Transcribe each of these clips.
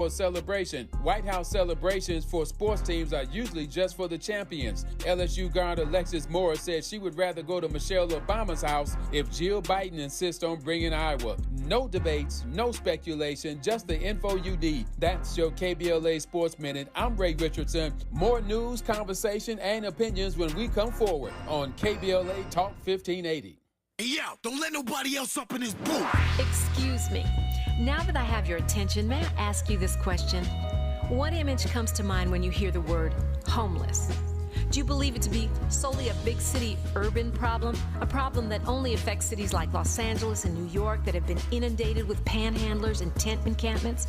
for celebration. White House celebrations for sports teams are usually just for the champions. LSU guard Alexis Morris said she would rather go to Michelle Obama's house if Jill Biden insists on bringing Iowa. No debates, no speculation, just the info you need. That's your KBLA Sports Minute. I'm Ray Richardson. More news, conversation, and opinions when we come forward on KBLA Talk 1580. Hey, yo, don't let nobody else up in this booth. Excuse me. Now that I have your attention, may I ask you this question? What image comes to mind when you hear the word homeless? Do you believe it to be solely a big city urban problem? A problem that only affects cities like Los Angeles and New York that have been inundated with panhandlers and tent encampments?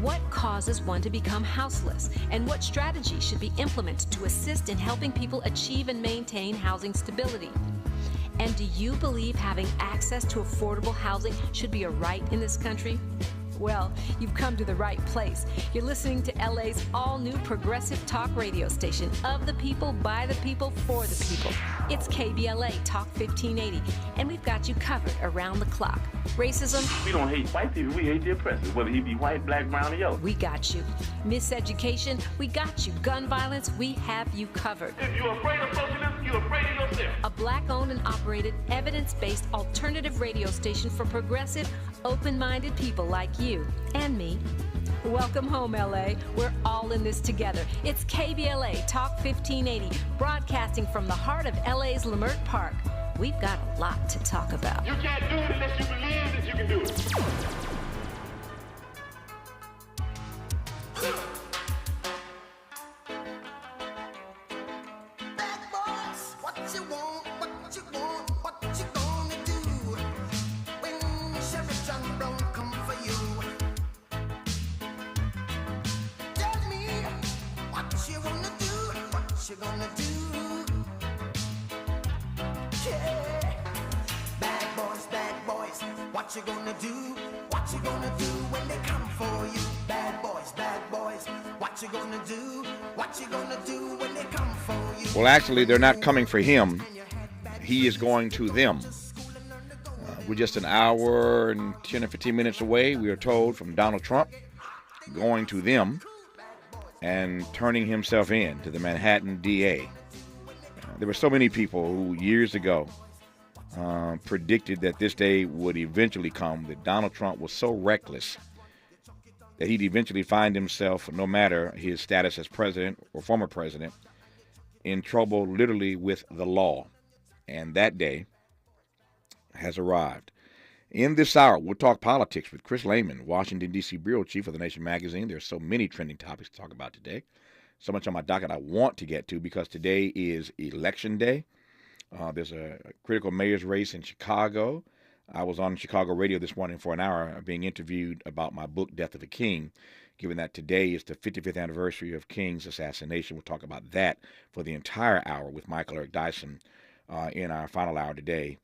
What causes one to become houseless? And what strategies should be implemented to assist in helping people achieve and maintain housing stability? And do you believe having access to affordable housing should be a right in this country? Well, you've come to the right place. You're listening to LA's all-new progressive talk radio station of the people, by the people, for the people. It's KBLA Talk 1580, and we've got you covered around the clock. Racism? We don't hate white people, we hate the oppressors, whether he be white, black, brown, or yellow. We got you. Miseducation? We got you. Gun violence? We have you covered. If you're afraid of socialism, you're afraid of yourself. A black-owned and operated, evidence-based alternative radio station for progressive, open-minded people like you and me. Welcome home, LA. We're all in this together. It's KBLA Talk 1580, broadcasting from the heart of LA's Leimert Park. We've got a lot to talk about. You can't do it unless you believe that you can do it. What you gonna do? What you gonna do when they come for you? Bad boys, what you gonna do? What you gonna do when they come for you? Well, actually, they're not coming for him. He is going to them. We're just an hour and 10 or 15 minutes away, we are told, from Donald Trump going to them and turning himself in to the Manhattan DA. There were so many people who years ago predicted that this day would eventually come, that Donald Trump was so reckless that he'd eventually find himself, no matter his status as president or former president, in trouble literally with the law. And that day has arrived. In this hour, we'll talk politics with Chris Lehman, Washington, D.C. bureau chief of The Nation magazine. There's so many trending topics to talk about today. So much on my docket I want to get to because today is Election Day. There's a critical mayor's race in Chicago. I was on Chicago radio this morning for an hour being interviewed about my book, Death of a King. Given that today is the 55th anniversary of King's assassination, we'll talk about that for the entire hour with Michael Eric Dyson in our final hour today.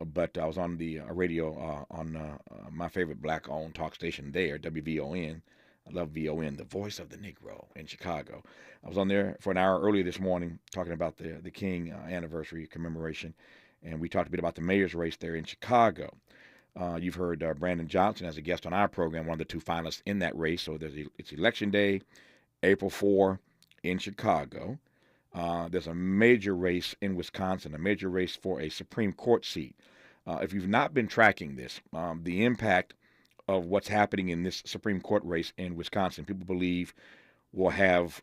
But I was on the radio on my favorite black-owned talk station there, WVON. I love VON, the voice of the Negro in Chicago. I was on there for an hour earlier this morning talking about the King anniversary commemoration, and we talked a bit about the mayor's race there in Chicago. You've heard Brandon Johnson as a guest on our program, one of the two finalists in that race. So it's Election Day, April 4 in Chicago. There's a major race in Wisconsin, a major race for a Supreme Court seat. If you've not been tracking this, the impact of what's happening in this Supreme Court race in Wisconsin, people believe will have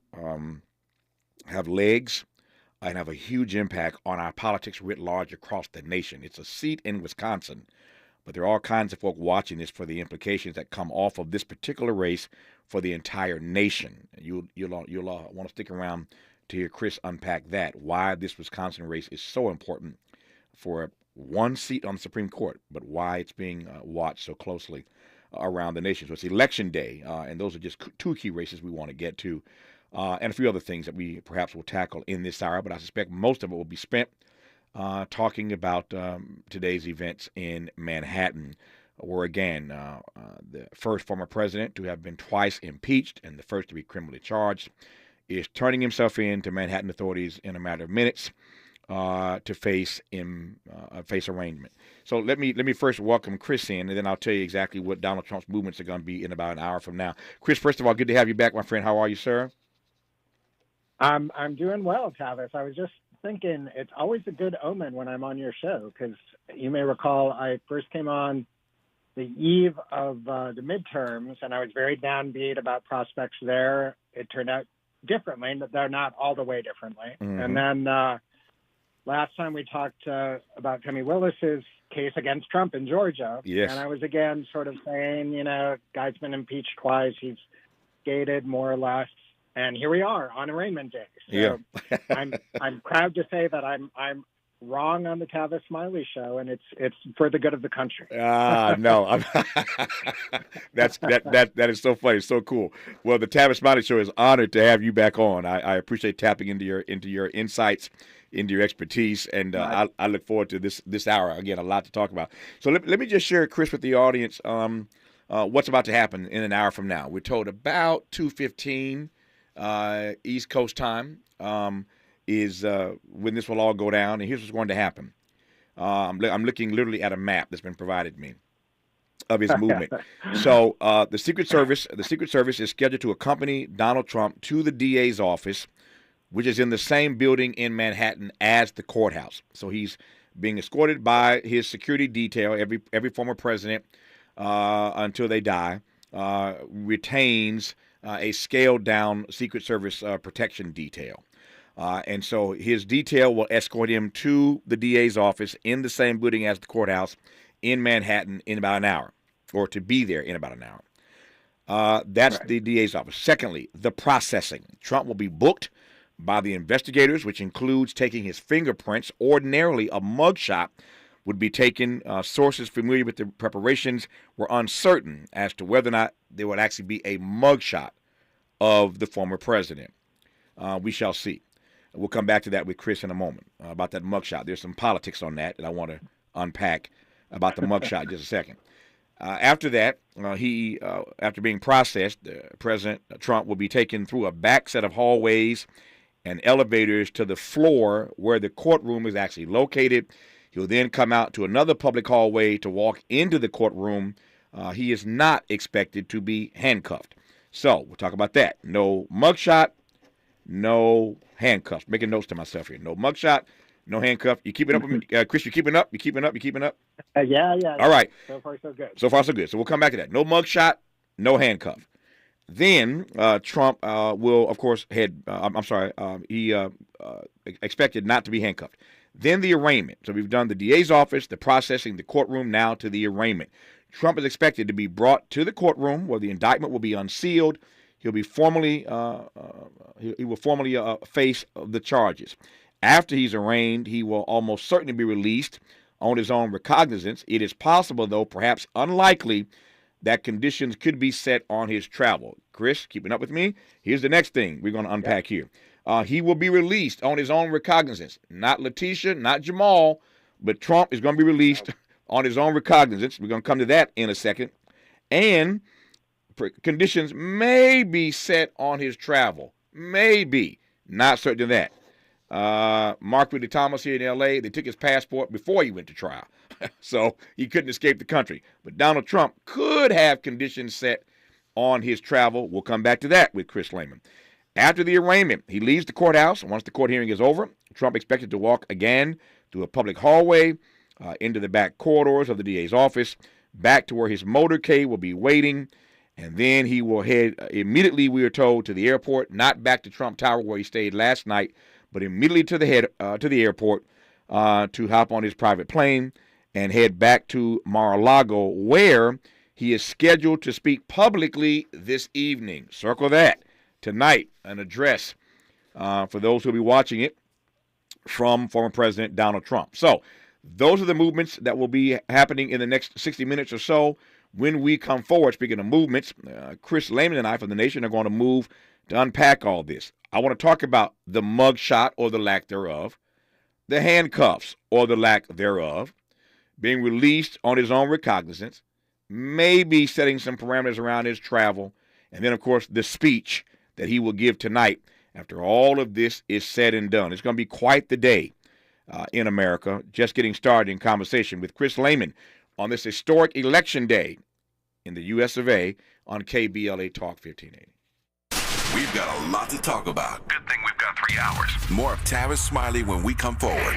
legs and have a huge impact on our politics writ large across the nation. It's a seat in Wisconsin, but there are all kinds of folk watching this for the implications that come off of this particular race for the entire nation. You'll want to stick around to hear Chris unpack that, why this Wisconsin race is so important for one seat on the Supreme Court, but why it's being watched so closely around the nation. So it's Election Day, and those are just two key races we want to get to, and a few other things that we perhaps will tackle in this hour, but I suspect most of it will be spent talking about today's events in Manhattan, where, again, the first former president to have been twice impeached and the first to be criminally charged is turning himself in to Manhattan authorities in a matter of minutes. to face arraignment. So let me first welcome Chris in, and then I'll tell you exactly what Donald Trump's movements are going to be in about an hour from now. Chris, first of all, good to have you back, my friend. How are you, sir? I'm doing well, Tavis. I was just thinking it's always a good omen when I'm on your show, because you may recall I first came on the eve of the midterms, and I was very downbeat about prospects there. It turned out differently, but they're not all the way differently. Mm-hmm. And then last time we talked about Femi Willis's case against Trump in Georgia. Yes. And I was again sort of saying, guy's been impeached twice. He's gated more or less. And here we are on arraignment day. So yeah. I'm proud to say that I'm wrong on the Tavis Smiley show, and it's for the good of the country. No, that is so funny, so cool. Well, the Tavis Smiley show is honored to have you back on. I appreciate tapping into your insights, into your expertise, and I look forward to this hour. Again, a lot to talk about. So let me just share, Chris, with the audience what's about to happen in an hour from now. We're told about 2:15 East Coast time is when this will all go down, and here's what's going to happen. I'm looking literally at a map that's been provided me of his movement. So the Secret Service is scheduled to accompany Donald Trump to the DA's office, which is in the same building in Manhattan as the courthouse. So he's being escorted by his security detail. Every former president, until they die, retains a scaled-down Secret Service protection detail. And so his detail will escort him to the DA's office in the same building as the courthouse in Manhattan in about an hour, or to be there in about an hour. That's right. The DA's office. Secondly, the processing. Trump will be booked by the investigators, which includes taking his fingerprints. Ordinarily, a mugshot would be taken. Sources familiar with the preparations were uncertain as to whether or not there would actually be a mugshot of the former president. We shall see. We'll come back to that with Chris in a moment about that mugshot. There's some politics on that I want to unpack about the mugshot in just a second. After that, after being processed, President Trump will be taken through a back set of hallways and elevators to the floor where the courtroom is actually located. He'll then come out to another public hallway to walk into the courtroom. He is not expected to be handcuffed. So we'll talk about that. No mugshot, no handcuffs. Making notes to myself here. No mugshot, no handcuff. You keeping up with me? Chris, you keeping up? You keeping up? Yeah. All right. So far, so good. So far, so good. So we'll come back to that. No mugshot, no handcuff. Then Trump will, of course, he expected not to be handcuffed. Then the arraignment. So we've done the DA's office, the processing, the courtroom, now to the arraignment. Trump is expected to be brought to the courtroom where the indictment will be unsealed. He will formally face the charges. After he's arraigned, he will almost certainly be released on his own recognizance. It is possible, though, perhaps unlikely, that conditions could be set on his travel. Chris, keeping up with me? Here's the next thing we're going to unpack here. He will be released on his own recognizance. Not Letitia, not Jamal, but Trump is going to be released on his own recognizance. We're going to come to that in a second. And conditions may be set on his travel. Maybe. Not certain of that. Mark Ridley Thomas here in L.A., they took his passport before he went to trial. So he couldn't escape the country. But Donald Trump could have conditions set on his travel. We'll come back to that with Chris Lehman. After the arraignment, he leaves the courthouse. Once the court hearing is over, Trump expected to walk again through a public hallway into the back corridors of the DA's office, back to where his motorcade will be waiting, and then he will head immediately, we are told, to the airport, not back to Trump Tower where he stayed last night, but immediately to the airport to hop on his private plane and head back to Mar-a-Lago, where he is scheduled to speak publicly this evening. Circle that. Tonight, an address for those who will be watching it from former President Donald Trump. So those are the movements that will be happening in the next 60 minutes or so. When we come forward, speaking of movements, Chris Lehman and I from The Nation are going to move to unpack all this. I want to talk about the mugshot or the lack thereof, the handcuffs or the lack thereof, being released on his own recognizance, maybe setting some parameters around his travel, and then, of course, the speech that he will give tonight after all of this is said and done. It's going to be quite the day in America. Just getting started in conversation with Chris Lehman on this historic election day in the U.S. of A. on KBLA Talk 1580. We've got a lot to talk about. Good thing we've got 3 hours. More of Tavis Smiley when we come forward.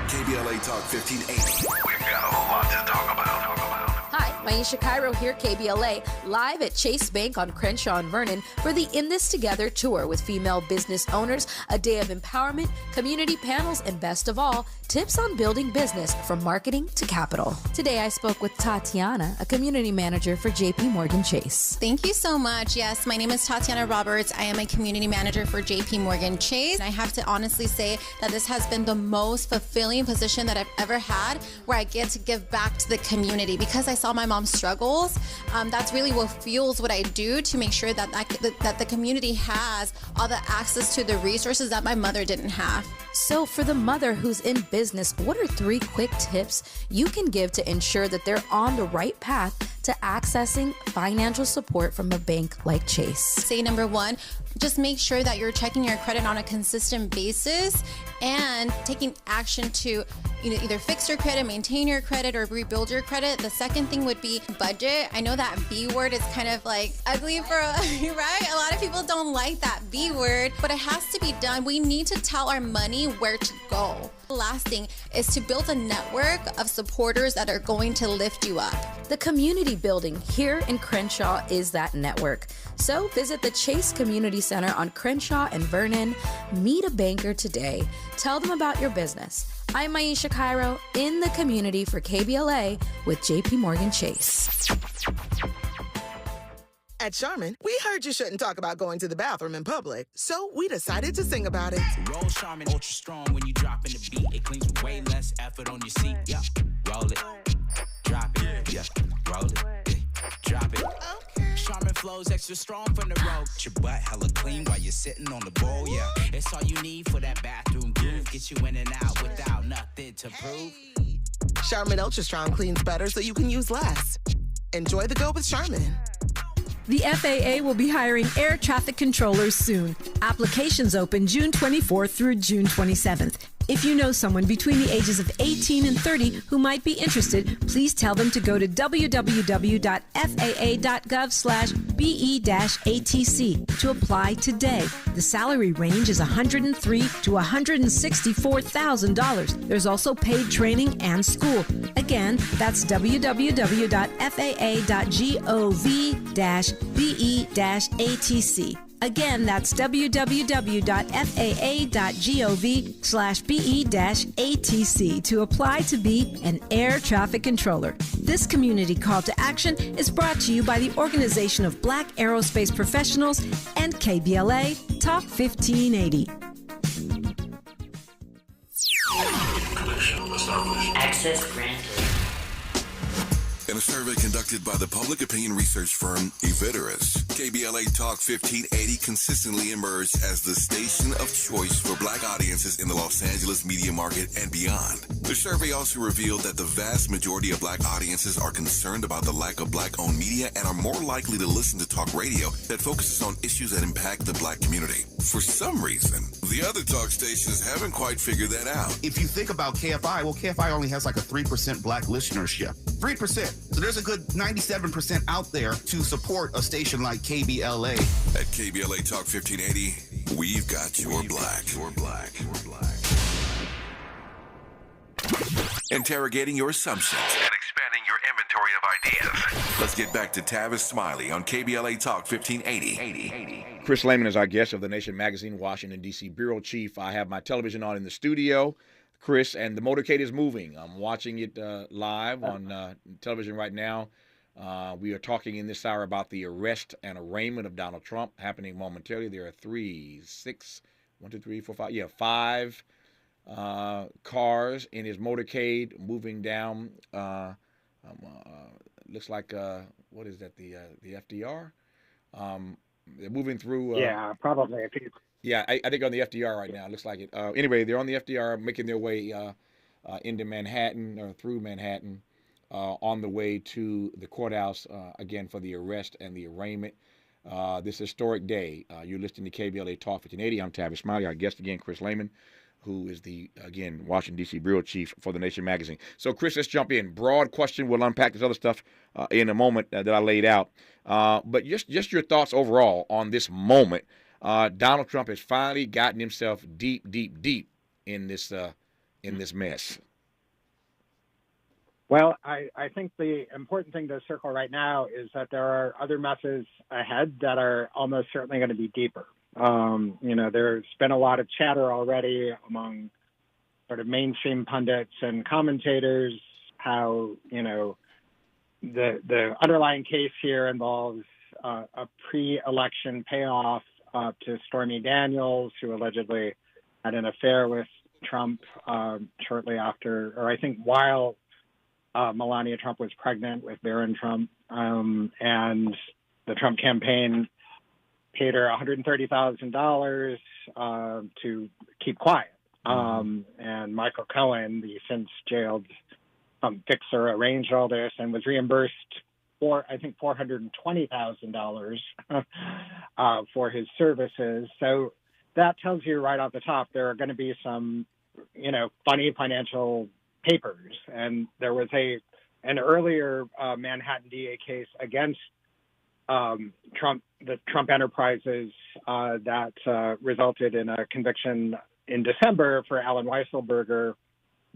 KBLA Talk 1580. We've got a lot to talk about. Hi, Maisha Cairo here, KBLA, live at Chase Bank on Crenshaw and Vernon for the In This Together tour with female business owners, a day of empowerment, community panels, and best of all, tips on building business from marketing to capital. Today I spoke with Tatiana, a community manager for JP Morgan Chase. Thank you so much. Yes, my name is Tatiana Roberts. I am a community manager for JP Morgan Chase. I have to honestly say that this has been the most fulfilling position that I've ever had, where I get to give back to the community because I saw my mom's struggles. That's really what fuels what I do to make sure that that the community has all the access to the resources that my mother didn't have. So for the mother who's in business, what are 3 quick tips you can give to ensure that they're on the right path to accessing financial support from a bank like Chase? Say number 1, just make sure that you're checking your credit on a consistent basis and taking action to either fix your credit, maintain your credit, or rebuild your credit. The second thing would be budget. I know that B word is kind of like ugly for, right? A lot of people don't like that B word, but it has to be done. We need to tell our money where to go. The last thing is to build a network of supporters that are going to lift you up. The community building here in Crenshaw is that network. So visit the Chase Community Center on Crenshaw and Vernon. Meet a banker today. Tell them about your business. I'm Maisha Cairo in the community for KBLA with JP Morgan Chase. At Charmin, we heard you shouldn't talk about going to the bathroom in public, so we decided to sing about it. Roll Charmin ultra strong when you drop in the beat. It cleans with way less effort on your seat. Yeah, roll it, drop it. Yeah, roll it, drop it. Okay. Charmin flows extra strong from the road. Your butt hella clean while you're sitting on the bowl. Yeah, it's all you need for that bathroom groove. Get you in and out without nothing to prove. Charmin Ultra Strong cleans better so you can use less. Enjoy the go with Charmin. The FAA will be hiring air traffic controllers soon. Applications open June 24th through June 27th. If you know someone between the ages of 18 and 30 who might be interested, please tell them to go to www.faa.gov/BE-ATC to apply today. The salary range is $103,000 to $164,000. There's also paid training and school. Again, that's www.faa.gov-BE-ATC. Again, that's www.faa.gov/BE-ATC to apply to be an air traffic controller. This community call to action is brought to you by the Organization of Black Aerospace Professionals and KBLA Talk 1580. Access granted. In a survey conducted by the public opinion research firm Eviterus, KBLA Talk 1580 consistently emerged as the station of choice for black audiences in the Los Angeles media market and beyond. The survey also revealed that the vast majority of black audiences are concerned about the lack of black-owned media and are more likely to listen to talk radio that focuses on issues that impact the black community. For some reason, the other talk stations haven't quite figured that out. If you think about KFI, well, KFI only has like a 3% black listenership. 3%. So there's a good 97% out there to support a station like KBLA. At KBLA Talk 1580, we've got your black. Your black. Your black. Interrogating your assumptions and expanding your inventory of ideas. Let's get back to Tavis Smiley on KBLA Talk 1580. Chris Lehman is our guest of the Nation Magazine, Washington, D.C. Bureau Chief. I have my television on in the studio, Chris, and the motorcade is moving. I'm watching it live on television right now. We are talking in this hour about the arrest and arraignment of Donald Trump happening momentarily. There are 5 cars in his motorcade moving down. Looks like what is that? The FDR. They're moving through. Yeah, probably. Yeah, I think on the FDR right now. It looks like it. Anyway, they're on the FDR, making their way into Manhattan or through Manhattan, on the way to the courthouse again for the arrest and the arraignment. this historic day. You're listening to KBLA Talk 1580. I'm Tavis Smiley. Our guest again, Chris Lehman, who is the, again, Washington, D.C. bureau chief for The Nation magazine. So, Chris, let's jump in. Broad question. We'll unpack this other stuff in a moment that I laid out. But just your thoughts overall on this moment. Donald Trump has finally gotten himself deep in this mess. Well, I think the important thing to circle right now is that there are other messes ahead that are almost certainly going to be deeper. There's been a lot of chatter already among sort of mainstream pundits and commentators how, the underlying case here involves a pre-election payoff to Stormy Daniels, who allegedly had an affair with Trump shortly after, or I think while Melania Trump was pregnant with Barron Trump, and the Trump campaign paid her $130,000 to keep quiet. And Michael Cohen, the since jailed fixer, arranged all this and was reimbursed for, I think, $420,000 for his services. So that tells you right off the top there are going to be some, funny financial papers. And there was an earlier Manhattan DA case against the Trump enterprises that resulted in a conviction in December for Alan Weisselberger,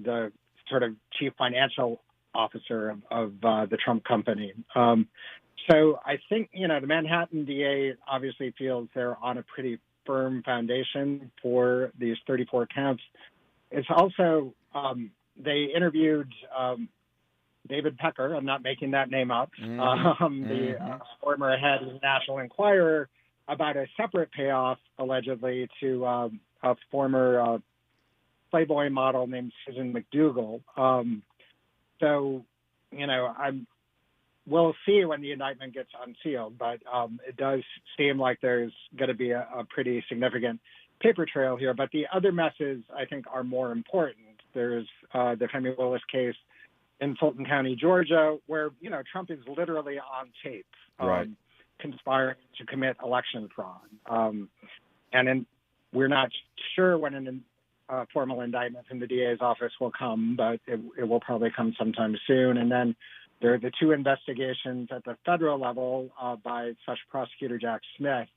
the sort of chief financial officer of the Trump company. So I think, the Manhattan DA obviously feels they're on a pretty firm foundation for these 34 counts. It's also, they interviewed David Pecker, I'm not making that name up, the former head of the National Enquirer, about a separate payoff, allegedly, to a former Playboy model named Susan McDougal. We'll see when the indictment gets unsealed, but it does seem like there's going to be a pretty significant paper trail here. But the other messes, I think, are more important. There's the Femi Willis case in Fulton County, Georgia, where, Trump is literally on tape conspiring to commit election fraud. We're not sure when a formal indictment from the DA's office will come, but it will probably come sometime soon. And then there are the two investigations at the federal level by Special Prosecutor Jack Smith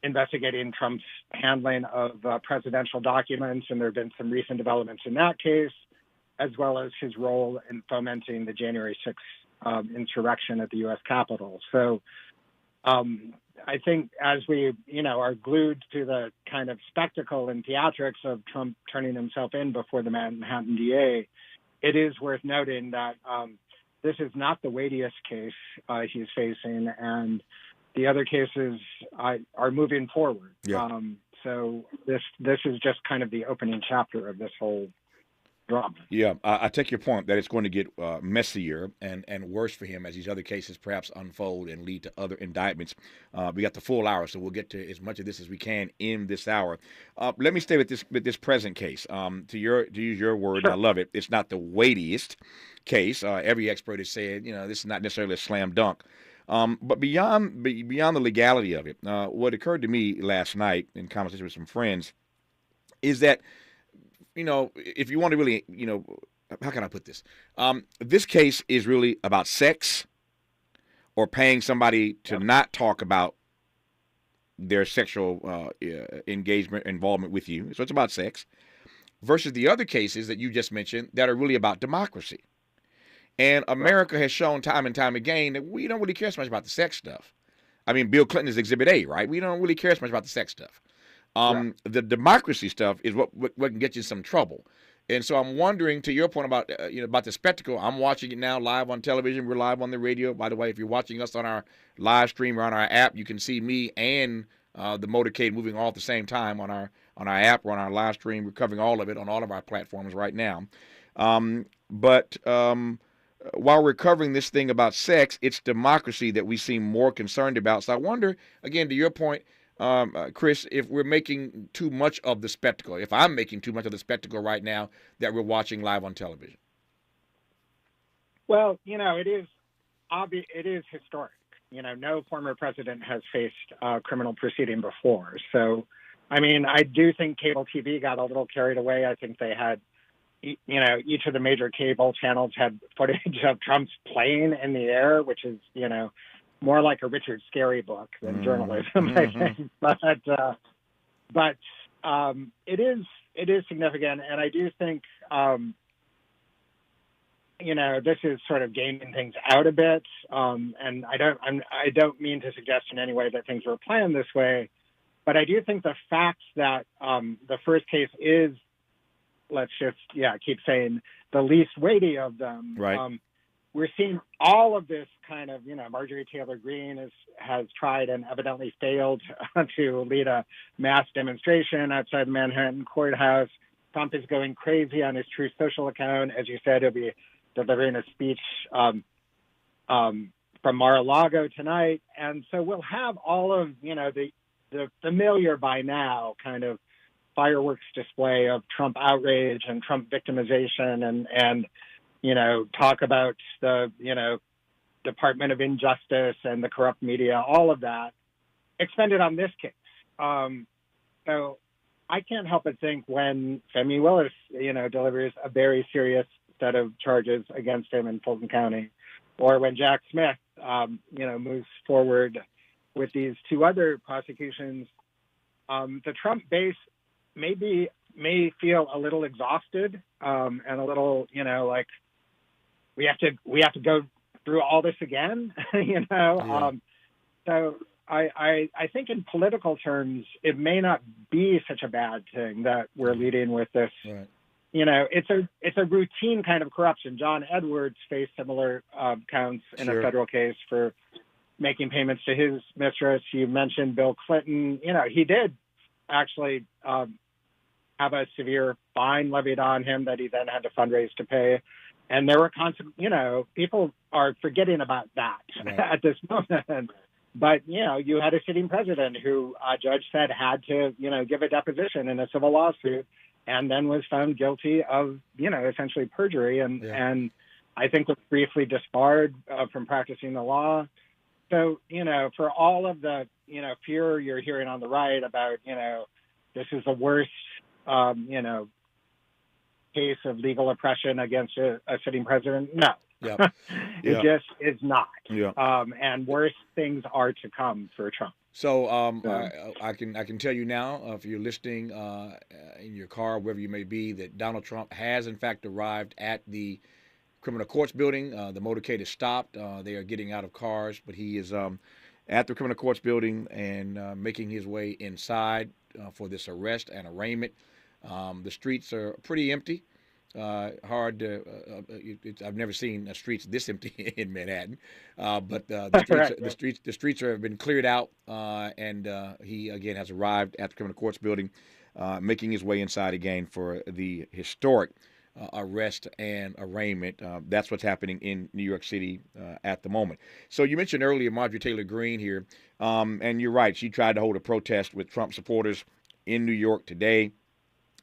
investigating Trump's handling of presidential documents. And there have been some recent developments in that case, as well as his role in fomenting the January 6th insurrection at the U.S. Capitol. So I think as we, are glued to the kind of spectacle and theatrics of Trump turning himself in before the Manhattan DA, it is worth noting that this is not the weightiest case he's facing, and the other cases are moving forward. Yeah. So this is just kind of the opening chapter of this whole drama. Yeah, I take your point that it's going to get messier and worse for him as these other cases perhaps unfold and lead to other indictments. We got the full hour, so we'll get to as much of this as we can in this hour. Let me stay with this present case. To use your word, Sure. and I love it. It's not the weightiest case. Every expert has said, this is not necessarily a slam dunk. But beyond the legality of it, what occurred to me last night in conversation with some friends is that, if you want to really, how can I put this? This case is really about sex or paying somebody to not talk about their sexual involvement with you. So it's about sex versus the other cases that you just mentioned that are really about democracy. And America has shown time and time again that we don't really care so much about the sex stuff. I mean, Bill Clinton is Exhibit A, right? We don't really care so much about the sex stuff. The democracy stuff is what can get you in some trouble. And so I'm wondering, to your point about about the spectacle, I'm watching it now live on television. We're live on the radio. By the way, if you're watching us on our live stream or on our app, you can see me and the motorcade moving all at the same time on our app or on our live stream. We're covering all of it on all of our platforms right now. But while we're covering this thing about sex, it's democracy that we seem more concerned about. So I wonder, again, to your point, Chris, if we're making too much of the spectacle, if I'm making too much of the spectacle right now that we're watching live on television. Well, it is obvious. It is historic. no former president has faced criminal proceeding before. So, I mean, I do think cable TV got a little carried away. I think they had, each of the major cable channels had footage of Trump's plane in the air, which is, more like a Richard Scarry book than journalism, I think. But it is significant, and I do think, this is sort of gaming things out a bit. And I don't mean to suggest in any way that things were planned this way, but I do think the fact that the first case is, let's just keep saying, the least weighty of them. Right. We're seeing all of this kind of, Marjorie Taylor Greene has tried and evidently failed to lead a mass demonstration outside the Manhattan courthouse. Trump is going crazy on his Truth Social account. As you said, he'll be delivering a speech from Mar-a-Lago tonight. And so we'll have all of, the familiar by now kind of fireworks display of Trump outrage and Trump victimization and talk about the, Department of Injustice and the corrupt media, all of that expended on this case. So I can't help but think when Femi Willis, delivers a very serious set of charges against him in Fulton County, or when Jack Smith, moves forward with these two other prosecutions, the Trump base may feel a little exhausted and a little, like we have to go through all this again, Yeah. So I think in political terms, it may not be such a bad thing that we're leading with this. Right. It's a routine kind of corruption. John Edwards faced similar counts in a federal case for making payments to his mistress. You mentioned Bill Clinton. He did actually have a severe fine levied on him that he then had to fundraise to pay. And there were people are forgetting about that at this moment. But, you had a sitting president who a judge said had to, give a deposition in a civil lawsuit and then was found guilty of, essentially perjury. And I think was briefly disbarred from practicing the law. So, for all of the, fear you're hearing on the right about, this is the worst, case of legal oppression against a sitting president, no. Yep. It just is not. Yeah. And worse things are to come for Trump. So I can tell you now, if you're listening in your car, wherever you may be, that Donald Trump has in fact arrived at the criminal courts building. The motorcade is stopped. They are getting out of cars, but he is at the criminal courts building and making his way inside for this arrest and arraignment. The streets are pretty empty. Hard to. I've never seen streets this empty in Manhattan, but the streets have been cleared out, and he again has arrived at the criminal courts building, making his way inside again for the historic arrest and arraignment. That's what's happening in New York City at the moment. So you mentioned earlier Marjorie Taylor Greene here, and you're right. She tried to hold a protest with Trump supporters in New York today.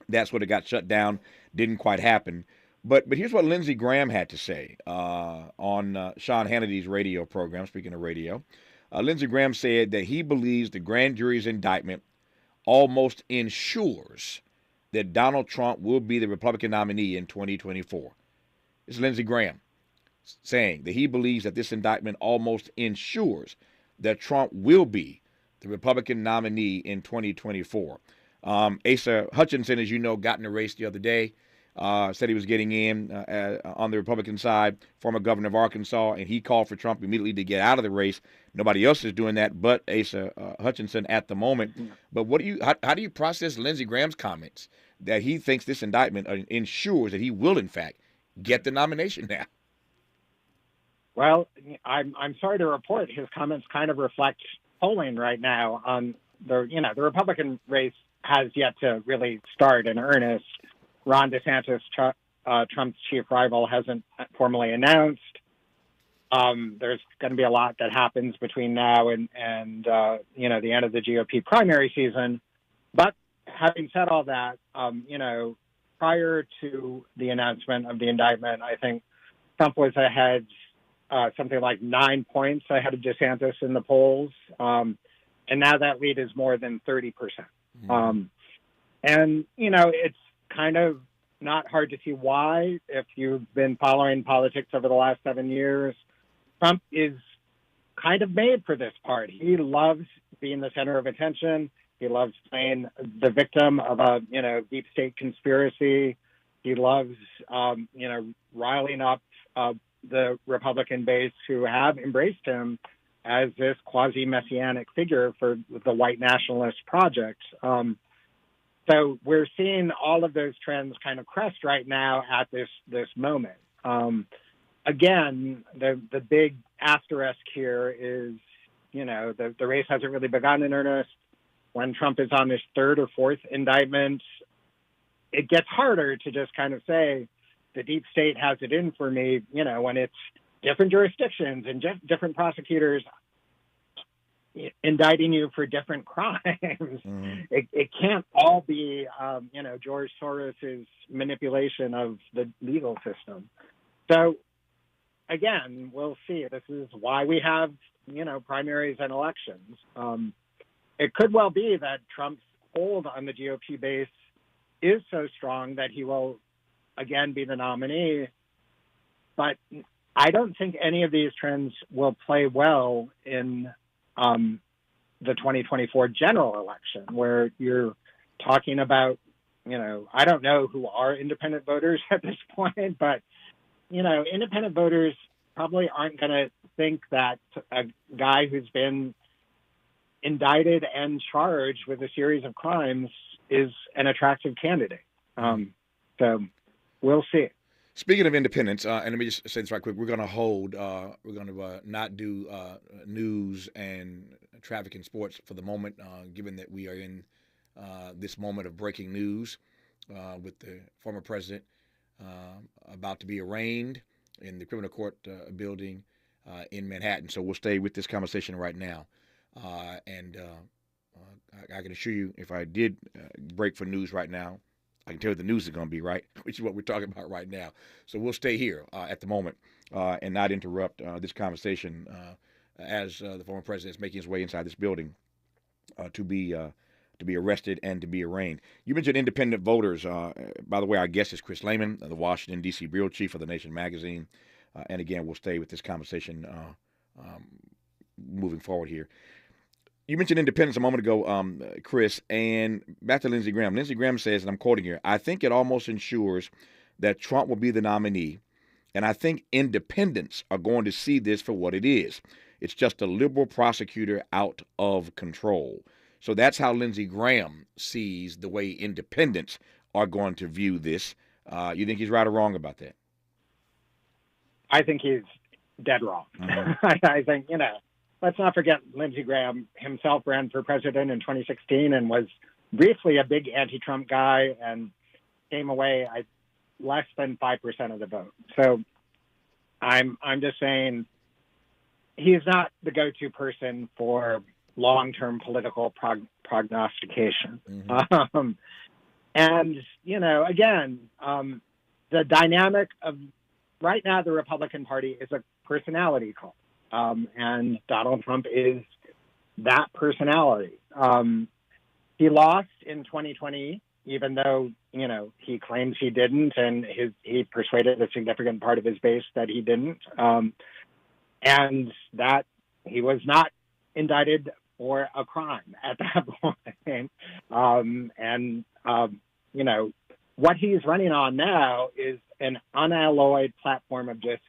That's what it got shut down. Didn't quite happen. But here's what Lindsey Graham had to say on Sean Hannity's radio program, speaking of radio. Lindsey Graham said that he believes the grand jury's indictment almost ensures that Donald Trump will be the Republican nominee in 2024. This is Lindsey Graham saying that he believes that this indictment almost ensures that Trump will be the Republican nominee in 2024. Asa Hutchinson, as you know, got in the race the other day, said he was getting in on the Republican side, former governor of Arkansas, and he called for Trump immediately to get out of the race. Nobody else is doing that but Asa Hutchinson at the moment. But how do you process Lindsey Graham's comments that he thinks this indictment ensures that he will, in fact, get the nomination now? Well, I'm sorry to report his comments kind of reflect polling right now on the Republican race has yet to really start in earnest. Ron DeSantis, Trump's chief rival, hasn't formally announced. There's going to be a lot that happens between now and the end of the GOP primary season. But having said all that, prior to the announcement of the indictment, I think Trump was ahead something like 9 points ahead of DeSantis in the polls. And now that lead is more than 30%. And, it's kind of not hard to see why, if you've been following politics over the last 7 years. Trump is kind of made for this part. He loves being the center of attention. He loves playing the victim of a, deep state conspiracy. He loves, riling up the Republican base who have embraced him as this quasi-messianic figure for the white nationalist project. So we're seeing all of those trends kind of crest right now at this moment. Again, the big asterisk here is, the race hasn't really begun in earnest. When Trump is on his third or fourth indictment, it gets harder to just kind of say the deep state has it in for me, when it's different jurisdictions and different prosecutors indicting you for different crimes. It can't all be, George Soros's manipulation of the legal system. So, again, we'll see. This is why we have, primaries and elections. It could well be that Trump's hold on the GOP base is so strong that he will, again, be the nominee. But I don't think any of these trends will play well in the 2024 general election, where you're talking about, I don't know who are independent voters at this point, but, independent voters probably aren't going to think that a guy who's been indicted and charged with a series of crimes is an attractive candidate. So we'll see. Speaking of independence, and let me just say this right quick, we're going to hold, we're going to not do news and traffic in sports for the moment, given that we are in this moment of breaking news with the former president about to be arraigned in the criminal court building in Manhattan. So we'll stay with this conversation right now. And I can assure you, if I did break for news right now, I can tell you the news is going to be right, which is what we're talking about right now. So we'll stay here at the moment and not interrupt this conversation as the former president is making his way inside this building to be arrested and to be arraigned. You mentioned independent voters. By the way, our guest is Chris Lehman, the Washington, D.C. bureau chief of The Nation magazine. And again, we'll stay with this conversation moving forward here. You mentioned independence a moment ago, Chris, and back to Lindsey Graham. Lindsey Graham says, and I'm quoting here, "I think it almost ensures that Trump will be the nominee, and I think independents are going to see this for what it is. It's just a liberal prosecutor out of control." So that's how Lindsey Graham sees the way independents are going to view this. You think he's right or wrong about that? I think he's dead wrong. I think, let's not forget Lindsey Graham himself ran for president in 2016 and was briefly a big anti-Trump guy and came away less than 5% of the vote. So I'm just saying he's not the go-to person for long-term political prognostication. And, again, the dynamic of right now, the Republican Party is a personality cult. And Donald Trump is that personality. He lost in 2020, even though, he claims he didn't, and he persuaded a significant part of his base that he didn't. And that he was not indicted for a crime at that point. What he's running on now is an unalloyed platform of just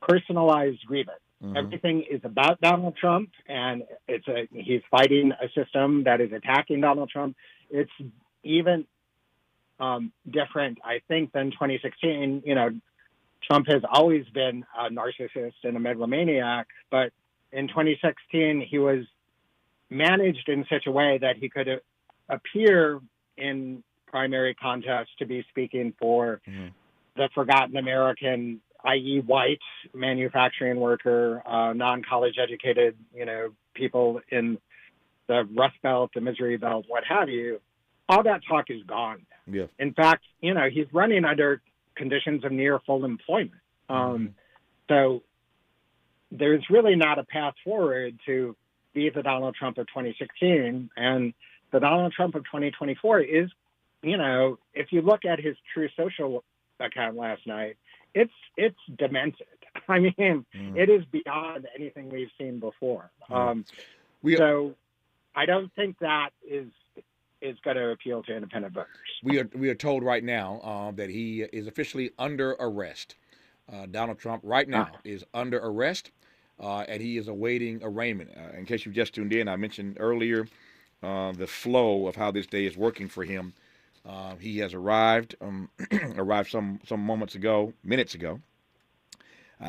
personalized grievance. Everything is about Donald Trump, and he's fighting a system that is attacking Donald Trump. It's even different, I think, than 2016. Trump has always been a narcissist and a megalomaniac, but in 2016, he was managed in such a way that he could appear in primary contests to be speaking for the forgotten American, i.e. white manufacturing worker, non-college educated, people in the Rust Belt, the Missouri Belt, what have you. All that talk is gone. Yeah. In fact, he's running under conditions of near full employment. So there's really not a path forward to be the Donald Trump of 2016. And the Donald Trump of 2024 is, if you look at his True Social account last night, it's demented. I mean, it is beyond anything we've seen before. So I don't think that is going to appeal to independent voters. We are told right now that he is officially under arrest. Donald Trump right now is under arrest, and he is awaiting arraignment. In case you just tuned in, I mentioned earlier the flow of how this day is working for him. He has arrived some minutes ago,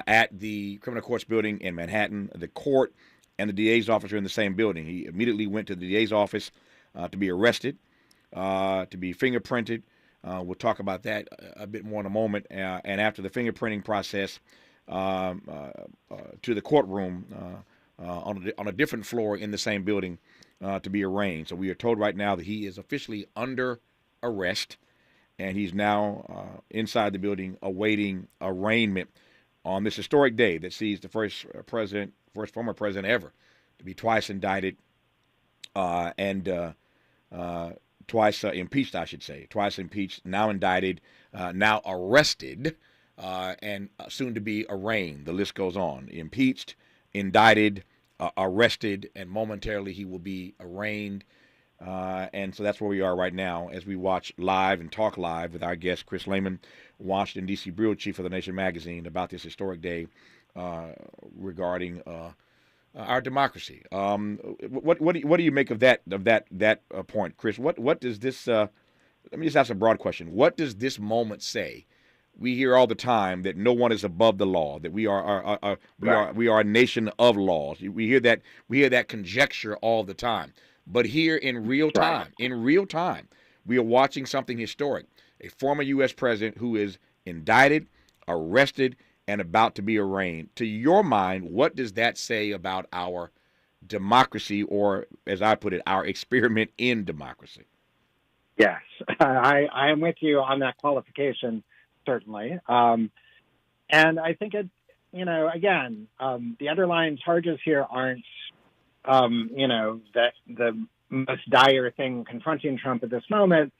at the criminal courts building in Manhattan. The court and the DA's office are in the same building. He immediately went to the DA's office to be arrested, to be fingerprinted. We'll talk about that a bit more in a moment. And after the fingerprinting process, to the courtroom on a different floor in the same building to be arraigned. So we are told right now that he is officially under arrest, and he's now inside the building awaiting arraignment on this historic day that sees the first former president ever to be twice indicted and twice impeached, I should say. Twice impeached, now indicted, now arrested, and soon to be arraigned. The list goes on. Impeached, indicted, arrested, and momentarily he will be arraigned. And so that's where we are right now as we watch live and talk live with our guest, Chris Lehman, Washington, D.C. bureau chief of The Nation magazine, about this historic day regarding our democracy. What do you make of that point, Chris? What does this? Let me just ask a broad question. What does this moment say? We hear all the time that no one is above the law. That we are a nation of laws. We hear that conjecture all the time. But here in real time, we are watching something historic. A former U.S. president who is indicted, arrested, and about to be arraigned. To your mind, what does that say about our democracy, or, as I put it, our experiment in democracy? Yes, I am with you on that qualification, certainly. And I think again, the underlying charges here aren't, that the most dire thing confronting Trump at this moment,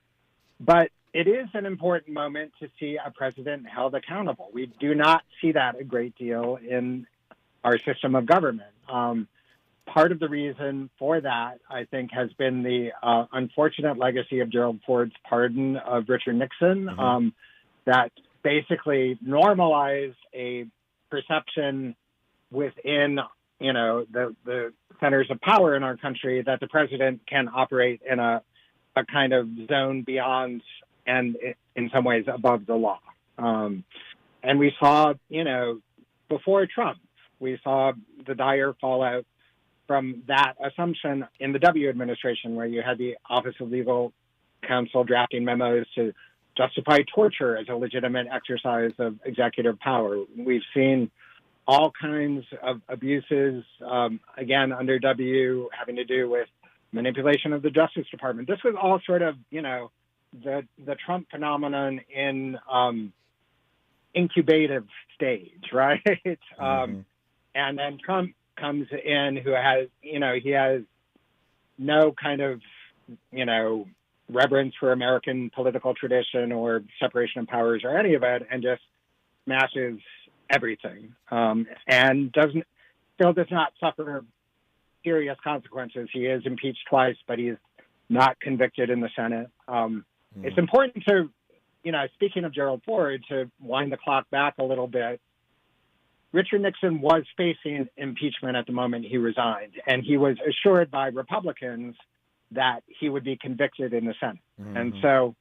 but it is an important moment to see a president held accountable. We do not see that a great deal in our system of government. Part of the reason for that, I think, has been the unfortunate legacy of Gerald Ford's pardon of Richard Nixon, that basically normalized a perception within, the centers of power in our country that the president can operate in a kind of zone beyond and in some ways above the law. And we saw, before Trump, we saw the dire fallout from that assumption in the W administration, where you had the Office of Legal Counsel drafting memos to justify torture as a legitimate exercise of executive power. We've seen all kinds of abuses, again, under W, having to do with manipulation of the Justice Department. This was all sort of, the Trump phenomenon in incubative stage, right? And then Trump comes in, who has, he has no kind of, reverence for American political tradition or separation of powers or any of it, and just smashes everything, and still does not suffer serious consequences. He is impeached twice, but he's not convicted in the Senate. It's important to, speaking of Gerald Ford, to wind the clock back a little bit. Richard Nixon was facing impeachment at the moment he resigned, and he was assured by Republicans that he would be convicted in the Senate. And so,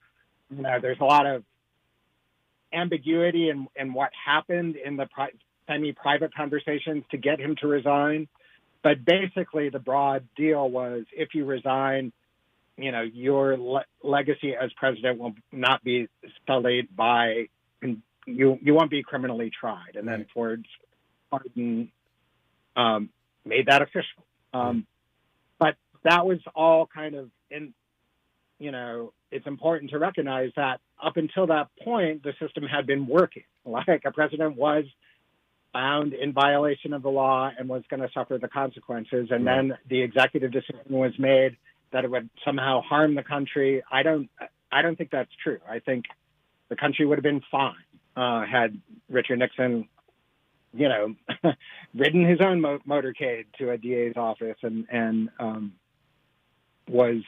there's a lot of ambiguity in what happened in the semi-private conversations to get him to resign. But basically, the broad deal was, if you resign, your legacy as president will not be sullied by, you won't be criminally tried. And then Ford's pardon made that official. But that was all kind of it's important to recognize that up until that point, the system had been working. Like, a president was found in violation of the law and was going to suffer the consequences. And Right. then the executive decision was made that it would somehow harm the country. I don't think that's true. I think the country would have been fine had Richard Nixon, ridden his own motorcade to a DA's office and was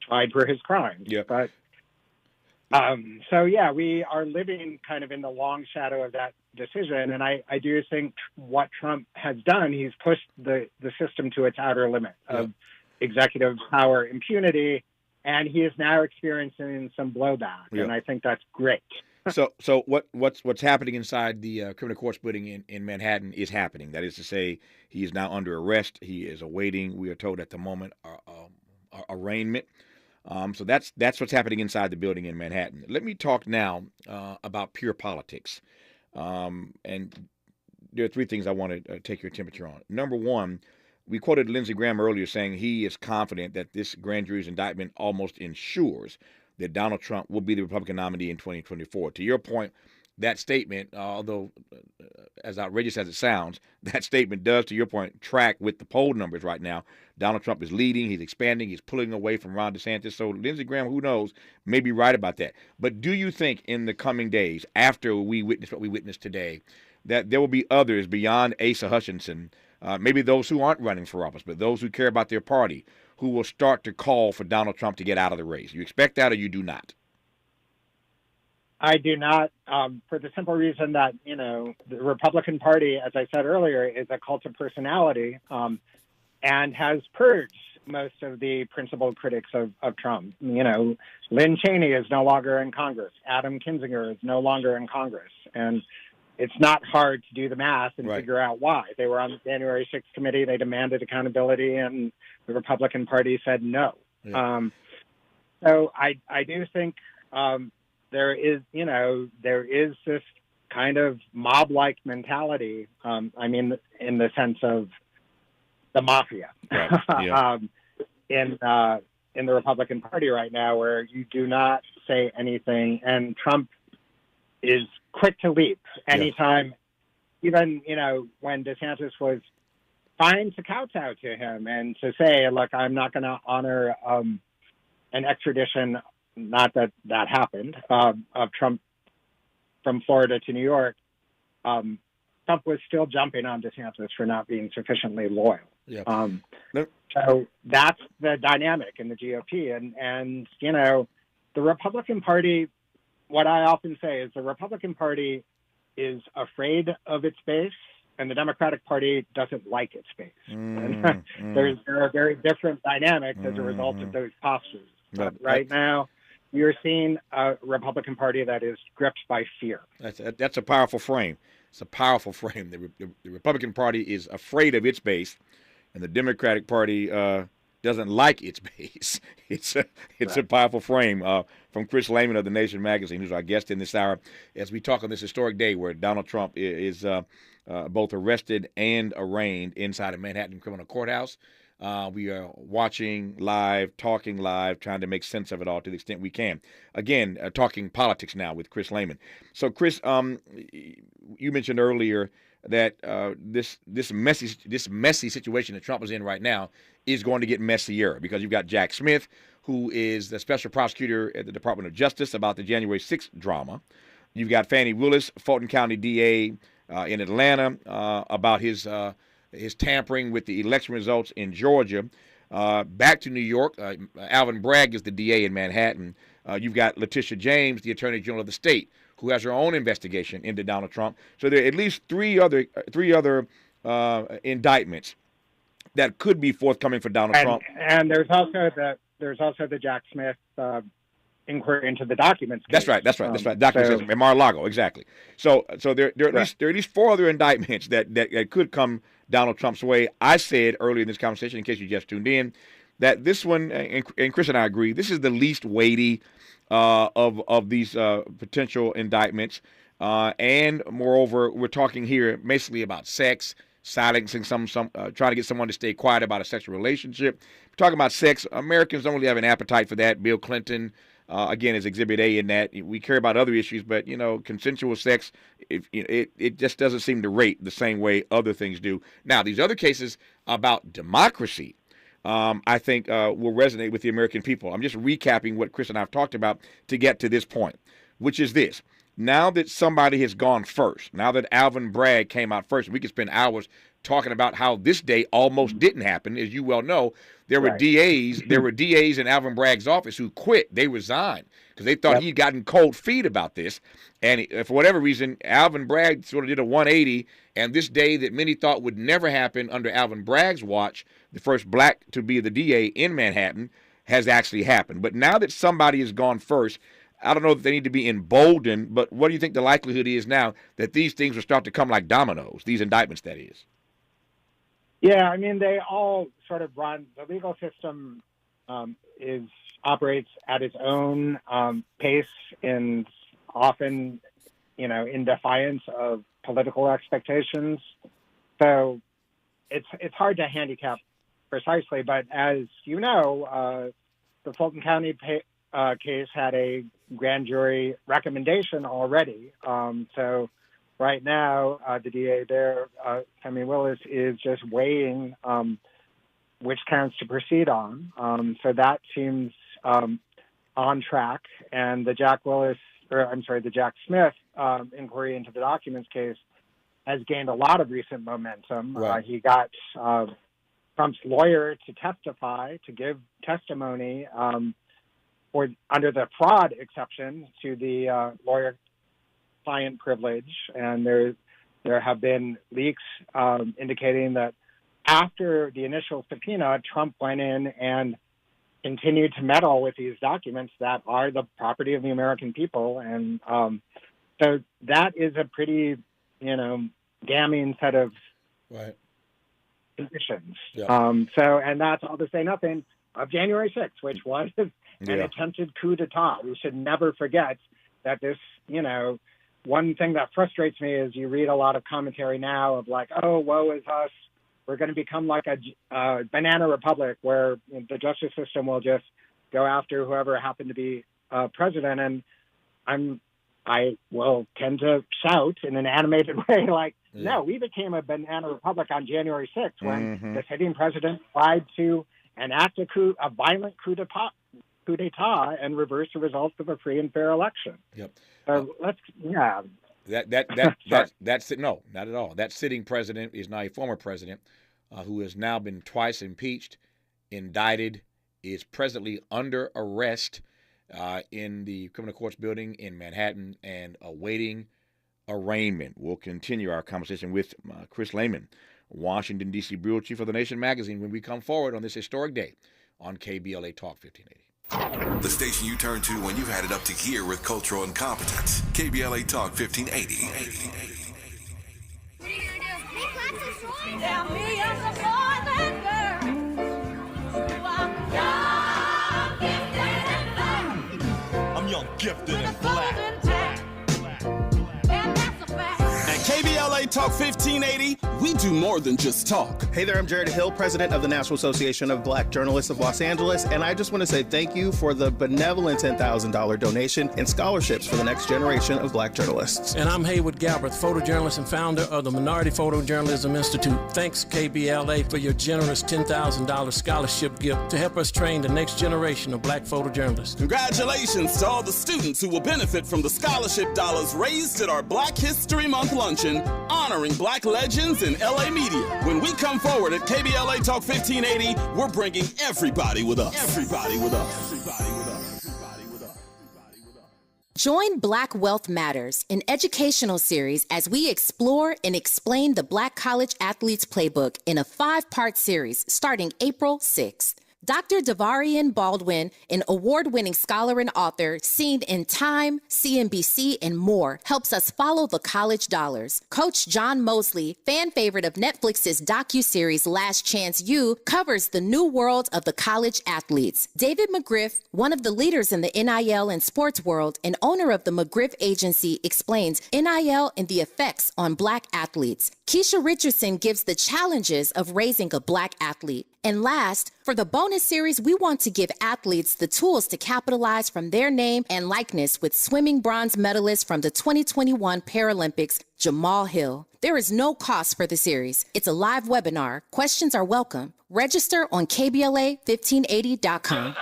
tried for his crimes. Yep. But we are living kind of in the long shadow of that decision. And I do think what Trump has done, he's pushed the system to its outer limit of executive power impunity, and he is now experiencing some blowback. Yep. And I think that's great. So what's happening inside the criminal courts building in Manhattan is happening. That is to say, he is now under arrest. He is awaiting, we are told at the moment, arraignment. So that's what's happening inside the building in Manhattan. Let me talk now about pure politics. And there are three things I want to take your temperature on. Number one, we quoted Lindsey Graham earlier saying he is confident that this grand jury's indictment almost ensures that Donald Trump will be the Republican nominee in 2024. To your point, that statement, although as outrageous as it sounds, that statement does, to your point, track with the poll numbers right now. Donald Trump is leading, he's expanding, he's pulling away from Ron DeSantis. So Lindsey Graham, who knows, may be right about that. But do you think in the coming days, after we witness what we witnessed today, that there will be others beyond Asa Hutchinson, maybe those who aren't running for office, but those who care about their party, who will start to call for Donald Trump to get out of the race? You expect that or you do not? I do not, for the simple reason that, the Republican Party, as I said earlier, is a cult of personality and has purged most of the principal critics of Trump. Lynn Cheney is no longer in Congress. Adam Kinzinger is no longer in Congress. And it's not hard to do the math and figure out why. They were on the January 6th committee. They demanded accountability, and the Republican Party said no. Yeah. So I do think there is this kind of mob-like mentality. In the sense of the mafia Right. Yeah. in the Republican Party right now, where you do not say anything, and Trump is quick to leap anytime. Even when DeSantis was fine to kowtow to him and to say, "Look, I'm not going to honor an extradition." Not that happened, of Trump from Florida to New York. Trump was still jumping on DeSantis for not being sufficiently loyal. Yeah. So that's the dynamic in the GOP. And the Republican Party, what I often say is the Republican Party is afraid of its base, and the Democratic Party doesn't like its base. And there are very different dynamics as a result of those postures. But right now, you're seeing a Republican Party that is gripped by fear. That's a powerful frame. It's a powerful frame. The Republican Party is afraid of its base, and the Democratic Party doesn't like its base. It's a powerful frame from Chris Lehman of The Nation magazine, who's our guest in this hour, as we talk on this historic day where Donald Trump is both arrested and arraigned inside a Manhattan criminal courthouse. We are watching live, talking live, trying to make sense of it all to the extent we can. Again, talking politics now with Chris Lehman. So, Chris, you mentioned earlier that this messy situation that Trump is in right now is going to get messier because you've got Jack Smith, who is the special prosecutor at the Department of Justice about the January 6th drama. You've got Fannie Willis, Fulton County DA in Atlanta, about his tampering with the election results in Georgia. Back to New York, Alvin Bragg is the DA in Manhattan. You've got Letitia James, the Attorney General of the state, who has her own investigation into Donald Trump. So there are at least three other indictments that could be forthcoming for Donald Trump. And there's also the Jack Smith inquiry into the documents case. That's right. Documents in Mar-a-Lago, exactly. So there are at least four other indictments that could come Donald Trump's way. I said earlier in this conversation, in case you just tuned in, that this one, and Chris and I agree, this is the least weighty of these potential indictments. And moreover, we're talking here basically about sex, silencing some trying to get someone to stay quiet about a sexual relationship. We're talking about sex. Americans don't really have an appetite for that. Bill Clinton, again, is Exhibit A in that we care about other issues, but, consensual sex, it just doesn't seem to rate the same way other things do. Now, these other cases about democracy, I think will resonate with the American people. I'm just recapping what Chris and I have talked about to get to this point, which is this. Now that somebody has gone first, now that Alvin Bragg came out first, we could spend hours talking about how this day almost didn't happen. As you well know, there were DAs in Alvin Bragg's office who quit. They resigned because they thought he'd gotten cold feet about this. And for whatever reason, Alvin Bragg sort of did a 180. And this day that many thought would never happen under Alvin Bragg's watch, the first black to be the DA in Manhattan, has actually happened. But now that somebody has gone first, I don't know if they need to be emboldened, but what do you think the likelihood is now that these things will start to come like dominoes, these indictments, that is? Yeah, I mean, they all sort of run. The legal system operates at its own pace and often, in defiance of political expectations. So it's hard to handicap precisely. But as you know, the Fulton County case had a grand jury recommendation already. So right now, the DA there, Femi Willis, is just weighing which counts to proceed on. So that seems on track. And the Jack Smith inquiry into the documents case has gained a lot of recent momentum. Right. He got Trump's lawyer to testify, to give testimony or under the fraud exception to the lawyer-client privilege. And there have been leaks indicating that after the initial subpoena, Trump went in and continued to meddle with these documents that are the property of the American people. And so that is a pretty, damning set of conditions. Yeah. And that's all to say nothing of January 6th, which was an attempted coup d'etat. We should never forget that this, one thing that frustrates me is you read a lot of commentary now of like, oh, woe is us. We're going to become like a banana republic where the justice system will just go after whoever happened to be president. And I will tend to shout in an animated way, like, no, we became a banana republic on January 6th when the sitting president tried to enact a violent coup d'etat and reverse the results of a free and fair election. Yep. So No, not at all. That sitting president is now a former president who has now been twice impeached, indicted, is presently under arrest in the criminal courts building in Manhattan and awaiting arraignment. We'll continue our conversation with Chris Lehman, Washington, D.C. bureau chief of The Nation magazine, when we come forward on this historic day on KBLA Talk 1580. The station you turn to when you've had it up to here with cultural incompetence. KBLA Talk 1580. Tell me you're the boy that girl. I'm young, gifted, and black. At KBLA Talk 1580, we do more than just talk. Hey there, I'm Jared Hill, president of the National Association of Black Journalists of Los Angeles, and I just want to say thank you for the benevolent $10,000 donation in scholarships for the next generation of black journalists. And I'm Haywood Galbraith, photojournalist and founder of the Minority Photojournalism Institute. Thanks, KBLA, for your generous $10,000 scholarship gift to help us train the next generation of black photojournalists. Congratulations to all the students who will benefit from the scholarship dollars raised at our Black History Month luncheon, honoring black legends in LA media. When we come forward at KBLA Talk 1580, we're bringing everybody with us. Everybody with us. Everybody with us. Everybody with us. Everybody with us. Join Black Wealth Matters, an educational series as we explore and explain the Black College Athletes Playbook in a 5-part series starting April 6th. Dr. Davarian Baldwin, an award-winning scholar and author, seen in Time, CNBC, and more, helps us follow the college dollars. Coach John Mosley, fan favorite of Netflix's docuseries Last Chance U, covers the new world of the college athletes. David McGriff, one of the leaders in the NIL and sports world and owner of the McGriff Agency, explains NIL and the effects on black athletes. Keisha Richardson gives the challenges of raising a black athlete. And last, For the bonus series, we want to give athletes the tools to capitalize from their name and likeness with swimming bronze medalist from the 2021 Paralympics, Jamal Hill. There is no cost for the series. It's a live webinar. Questions are welcome. Register on KBLA1580.com.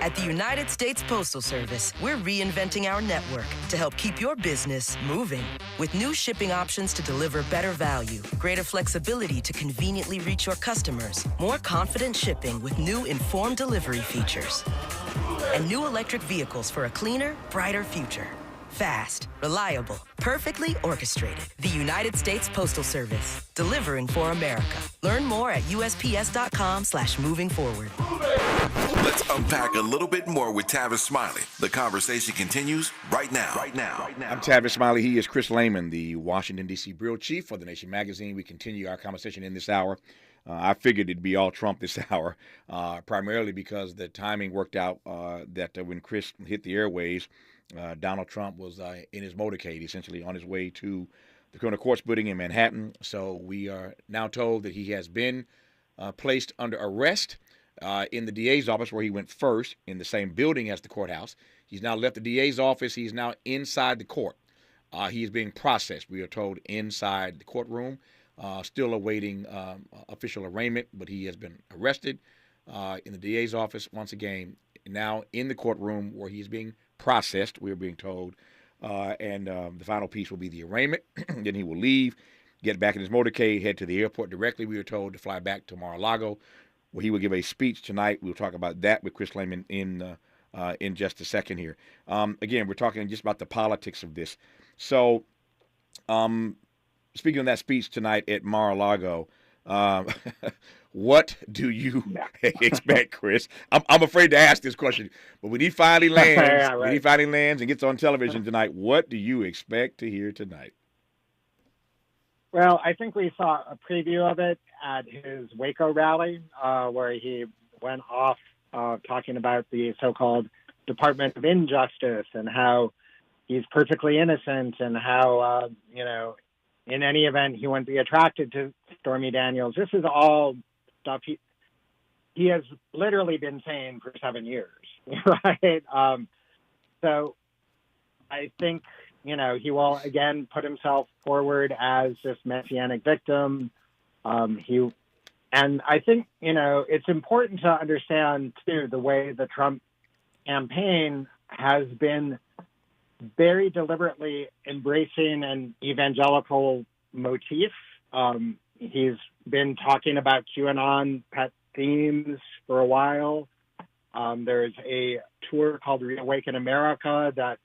At the United States Postal Service, we're reinventing our network to help keep your business moving. With new shipping options to deliver better value, greater flexibility to conveniently reach your customers, more confident shipping with new informed delivery features, and new electric vehicles for a cleaner, brighter future. Fast, reliable, perfectly orchestrated. The United States Postal Service, delivering for America. Learn more at USPS.com/moving forward. Let's unpack a little bit more with Tavis Smiley. The conversation continues right now. I'm Tavis Smiley. He is Chris Lehman, the Washington, D.C. bureau chief for The Nation magazine. We continue our conversation in this hour. I figured it'd be all Trump this hour, primarily because the timing worked out that when Chris hit the airwaves, Donald Trump was in his motorcade, essentially on his way to the criminal courts building in Manhattan. So we are now told that he has been placed under arrest in the DA's office, where he went first, in the same building as the courthouse. He's now left the DA's office. He's now inside the court. He is being processed, we are told, inside the courtroom, still awaiting official arraignment, but he has been arrested in the DA's office once again, now in the courtroom where he's being processed, we're being told, and the final piece will be the arraignment. Then he will leave, get back in his motorcade, head to the airport directly. We were told to fly back to Mar-a-Lago, where he will give a speech tonight. We'll talk about that with Chris Lehman in just a second here. Again, we're talking just about the politics of this. So, speaking of that speech tonight at Mar-a-Lago, what do you expect, Chris? I'm afraid to ask this question, but when he finally lands, Yeah, right. when he finally lands and gets on television tonight, what do you expect to hear tonight? Well, I think we saw a preview of it at his Waco rally, where he went off talking about the so-called Department of Injustice and how he's perfectly innocent and how, in any event, he wouldn't be attracted to Stormy Daniels. This is all stuff he has literally been saying for 7 years, right? So I think, he will again put himself forward as this messianic victim. And I think, it's important to understand, too, the way the Trump campaign has been very deliberately embracing an evangelical motif. He's been talking about QAnon pet themes for a while. There's a tour called Reawaken America that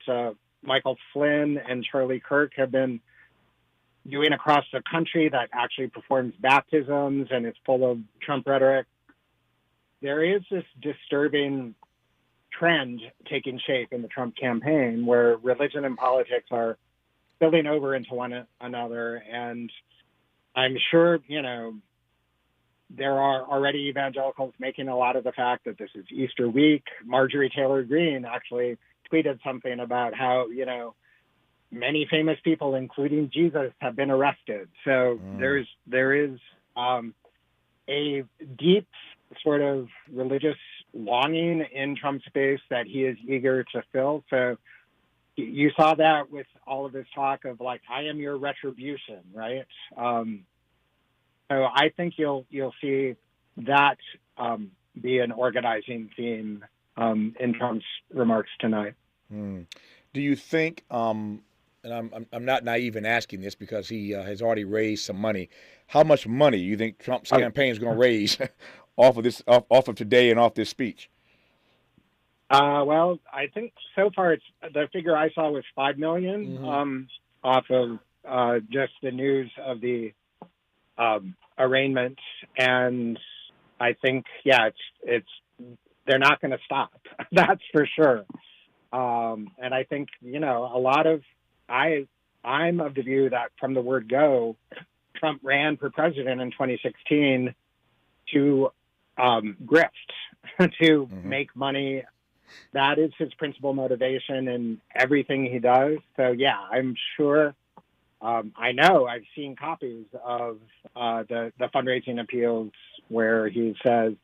Michael Flynn and Charlie Kirk have been doing across the country that actually performs baptisms and is full of Trump rhetoric. There is this disturbing trend taking shape in the Trump campaign where religion and politics are spilling over into one another. And I'm sure, there are already evangelicals making a lot of the fact that this is Easter week. Marjorie Taylor Greene actually tweeted something about how, many famous people, including Jesus, have been arrested. So there is a deep sort of religious longing in Trump's base that he is eager to fill. So you saw that with all of this talk of I am your retribution, right? So I think you'll see that be an organizing theme in Trump's remarks tonight. Do you think, and I'm not naive in asking this because he has already raised some money, how much money you think Trump's campaign is going to raise off of today and off this speech? Well, I think so far the figure I saw was $5 million off of just the news of the arraignment, and I think it's they're not going to stop. That's for sure. And I think a lot of I'm of the view that from the word go, Trump ran for president in 2016 to grift, to make money. That is his principal motivation in everything he does. So, I'm sure. I know I've seen copies of the fundraising appeals where he says,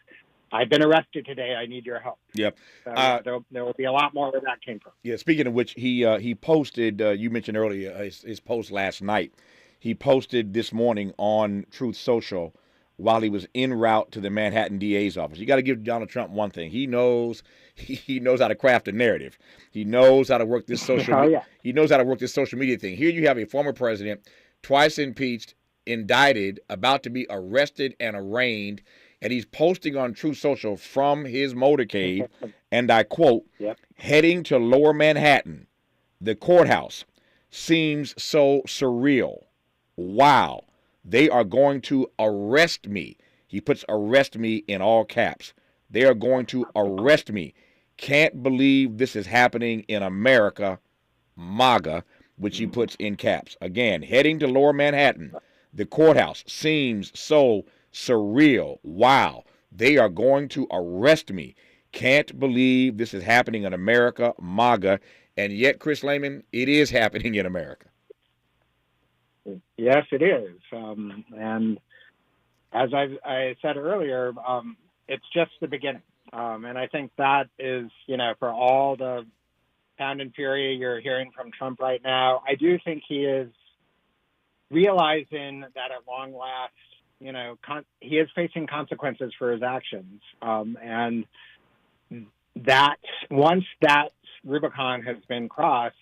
I've been arrested today. I need your help. Yep. So there will be a lot more where that came from. Yeah. Speaking of which, he posted. You mentioned earlier his post last night. He posted this morning on Truth Social while he was en route to the Manhattan DA's office. You got to give Donald Trump one thing. He knows how to craft a narrative. He knows how to work this He knows how to work this social media thing. Here you have a former president, twice impeached, indicted, about to be arrested and arraigned, and he's posting on Truth Social from his motorcade, and I quote, heading to Lower Manhattan, the courthouse seems so surreal. Wow, they are going to arrest me. He puts arrest me in all caps. They are going to arrest me. Can't believe this is happening in America, MAGA, which he puts in caps. Again, heading to Lower Manhattan, the courthouse seems so surreal. Wow, they are going to arrest me. Can't believe this is happening in America, MAGA, and yet, Chris Lehman, it is happening in America. Yes, it is. And as I said earlier, it's just the beginning. And I think that is, for all the pound and fury you're hearing from Trump right now, I do think he is realizing that at long last, he is facing consequences for his actions. And that once that Rubicon has been crossed,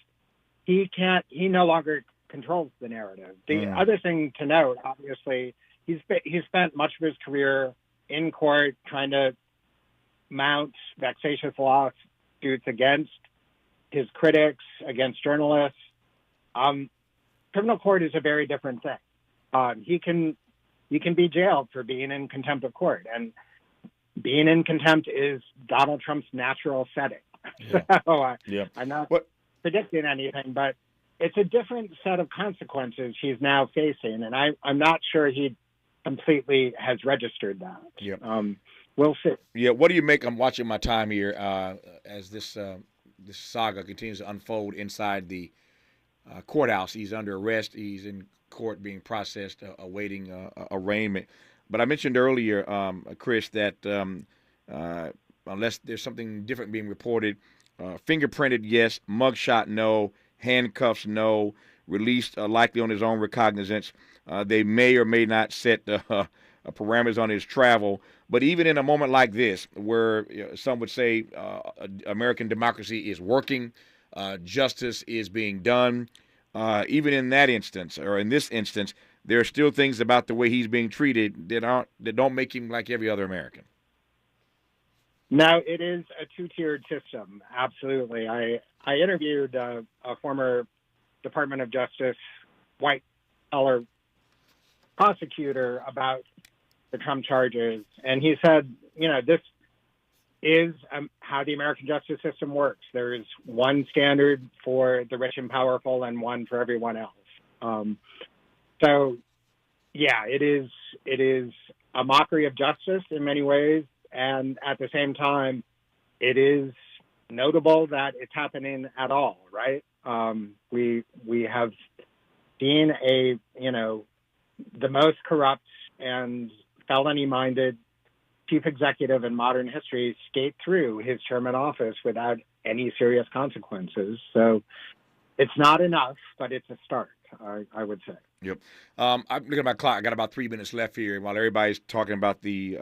he no longer controls the narrative. The other thing to note, obviously, he's spent much of his career in court trying to mount vexatious lawsuits against his critics, against journalists. Criminal court is a very different thing. You can be jailed for being in contempt of court, and being in contempt is Donald Trump's natural setting. Yeah. So I'm not predicting anything, but it's a different set of consequences he's now facing, and I'm not sure he completely has registered that. Yeah. We'll see. Yeah. What do you make? I'm watching my time here as this saga continues to unfold inside the courthouse. He's under arrest. He's in court being processed, awaiting arraignment. But I mentioned earlier, Chris, that unless there's something different being reported, fingerprinted, yes. Mugshot, no. Handcuffs, no. Released likely on his own recognizance. They may or may not set parameters on his travel. But even in a moment like this, where some would say American democracy is working, justice is being done, even in that instance, or in this instance, there are still things about the way he's being treated that don't make him like every other American. No, it is a two-tiered system. Absolutely. I interviewed a former Department of Justice white-collar prosecutor about the Trump charges, and he said, this is how the American justice system works. There is one standard for the rich and powerful and one for everyone else. So, yeah, it is a mockery of justice in many ways, and at the same time, it is notable that it's happening at all, right? We have seen the most corrupt and felony-minded chief executive in modern history skate through his term in office without any serious consequences. So it's not enough, but it's a start, I would say. Yep. I'm looking at my clock. I got about 3 minutes left here. While everybody's talking about the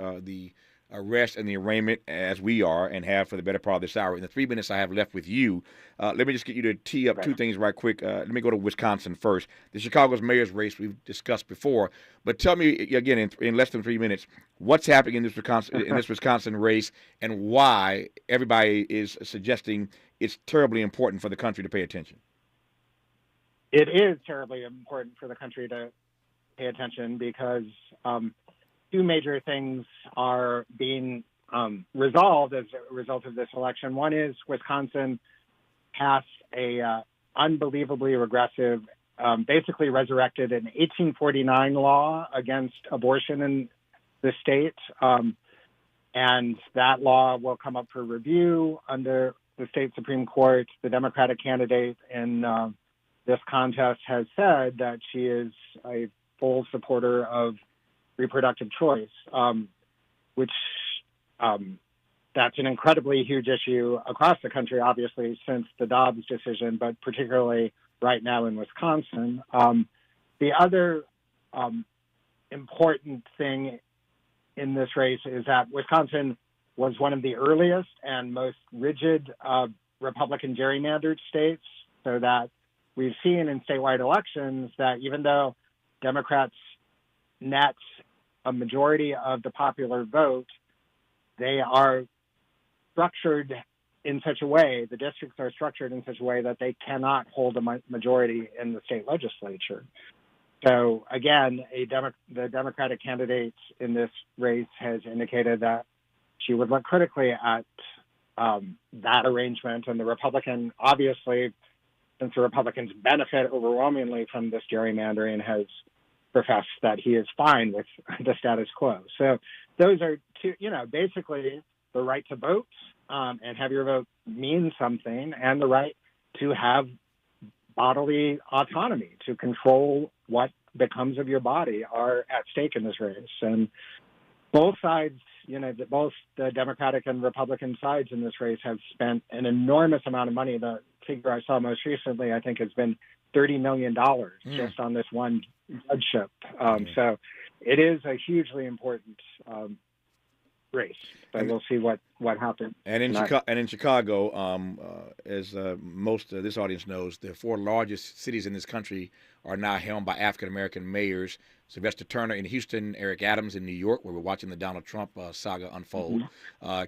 arrest and the arraignment, as we are and have for the better part of this hour, in the 3 minutes I have left with you, let me just get you to tee up two things right quick. Let me go to Wisconsin first. The Chicago's mayor's race we've discussed before, but tell me again in less than 3 minutes what's happening in this Wisconsin race and why everybody is suggesting it's terribly important for the country to pay attention. It is terribly important for the country to pay attention because two major things are being resolved as a result of this election. One is Wisconsin passed a unbelievably regressive, basically resurrected an 1849 law against abortion in the state. And that law will come up for review under the state Supreme Court. The Democratic candidate in this contest has said that she is a full supporter of reproductive choice, which that's an incredibly huge issue across the country, obviously, since the Dobbs decision, but particularly right now in Wisconsin. The other important thing in this race is that Wisconsin was one of the earliest and most rigid Republican gerrymandered states, so that we've seen in statewide elections that even though Democrats net a majority of the popular vote, they are structured in such a way, the districts are structured in such a way that they cannot hold a majority in the state legislature. So again, the Democratic candidate in this race has indicated that she would look critically at that arrangement, and the Republican, obviously, since the Republicans benefit overwhelmingly from this gerrymandering, has professed that he is fine with the status quo. So those are two, basically the right to vote and have your vote mean something, and the right to have bodily autonomy, to control what becomes of your body, are at stake in this race. And both sides, both the Democratic and Republican sides in this race have spent an enormous amount of money. The figure I saw most recently, I think, has been $30 million just on this one judgeship. So it is a hugely important race. So we'll see what happens. And in Chicago, as most of this audience knows, the four largest cities in this country are now helmed by African-American mayors. Sylvester Turner in Houston, Eric Adams in New York, where we're watching the Donald Trump saga unfold.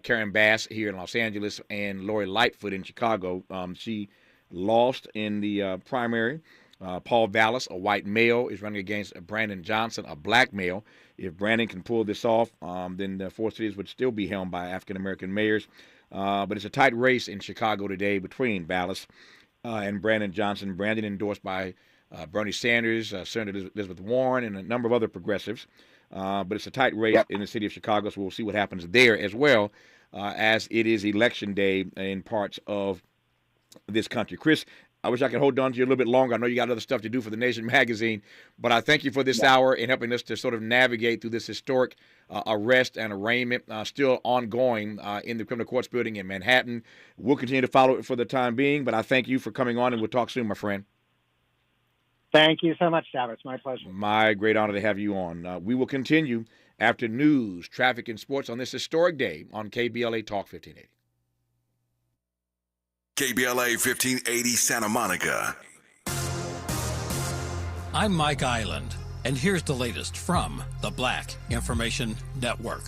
Karen Bass here in Los Angeles, and Lori Lightfoot in Chicago. She lost in the primary. Paul Vallis, a white male, is running against Brandon Johnson, a black male. If Brandon can pull this off, then the four cities would still be helmed by African-American mayors. But it's a tight race in Chicago today between Vallis and Brandon Johnson. Brandon endorsed by Bernie Sanders, Senator Elizabeth Warren, and a number of other progressives. But it's a tight race in the city of Chicago, so we'll see what happens there as well, as it is election day in parts of this country. Chris, I wish I could hold on to you a little bit longer. I know you got other stuff to do for The Nation magazine, but I thank you for this hour and helping us to sort of navigate through this historic arrest and arraignment still ongoing in the criminal courts building in Manhattan. We'll continue to follow it for the time being, but I thank you for coming on, and we'll talk soon, my friend. Thank you so much, Tavis. My pleasure. My great honor to have you on. We will continue after news, traffic, and sports on this historic day on KBLA Talk 1580. KBLA 1580 Santa Monica. I'm Mike Island, and here's the latest from the Black Information Network.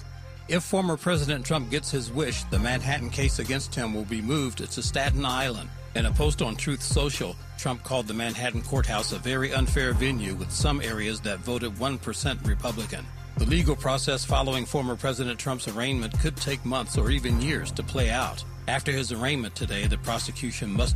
If former President Trump gets his wish, the Manhattan case against him will be moved to Staten Island. In a post on Truth Social, Trump called the Manhattan courthouse a very unfair venue with some areas that voted 1% Republican. The legal process following former President Trump's arraignment could take months or even years to play out. After his arraignment today, the prosecution must turn